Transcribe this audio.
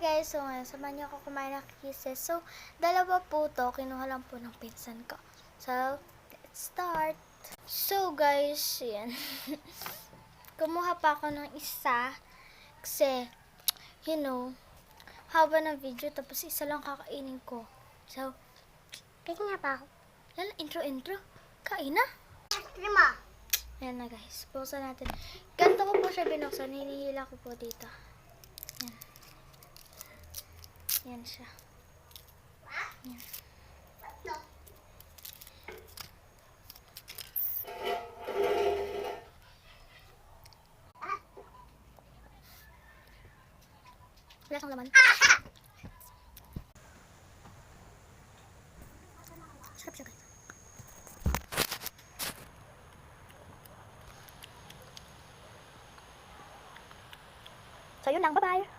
guys, so ngayon samahan niyo ako kumain ng kisses. So, dalawa po to, kinuha lang po ng pinsan ko. So, let's start. So guys, yan. Kumuha pa ako ng isa kasi, you know, haba ng video tapos isa lang kakainin ko. So, Pwede nga pa ako. yan, intro. Kain na. Lima. Ayan na guys, buksan natin. Ganito ko po siya binuksan, hinihila ko po dito. Yan. Yan siya. Yan. Wala siyang laman. Sarap siya guys. So yun lang, bye-bye!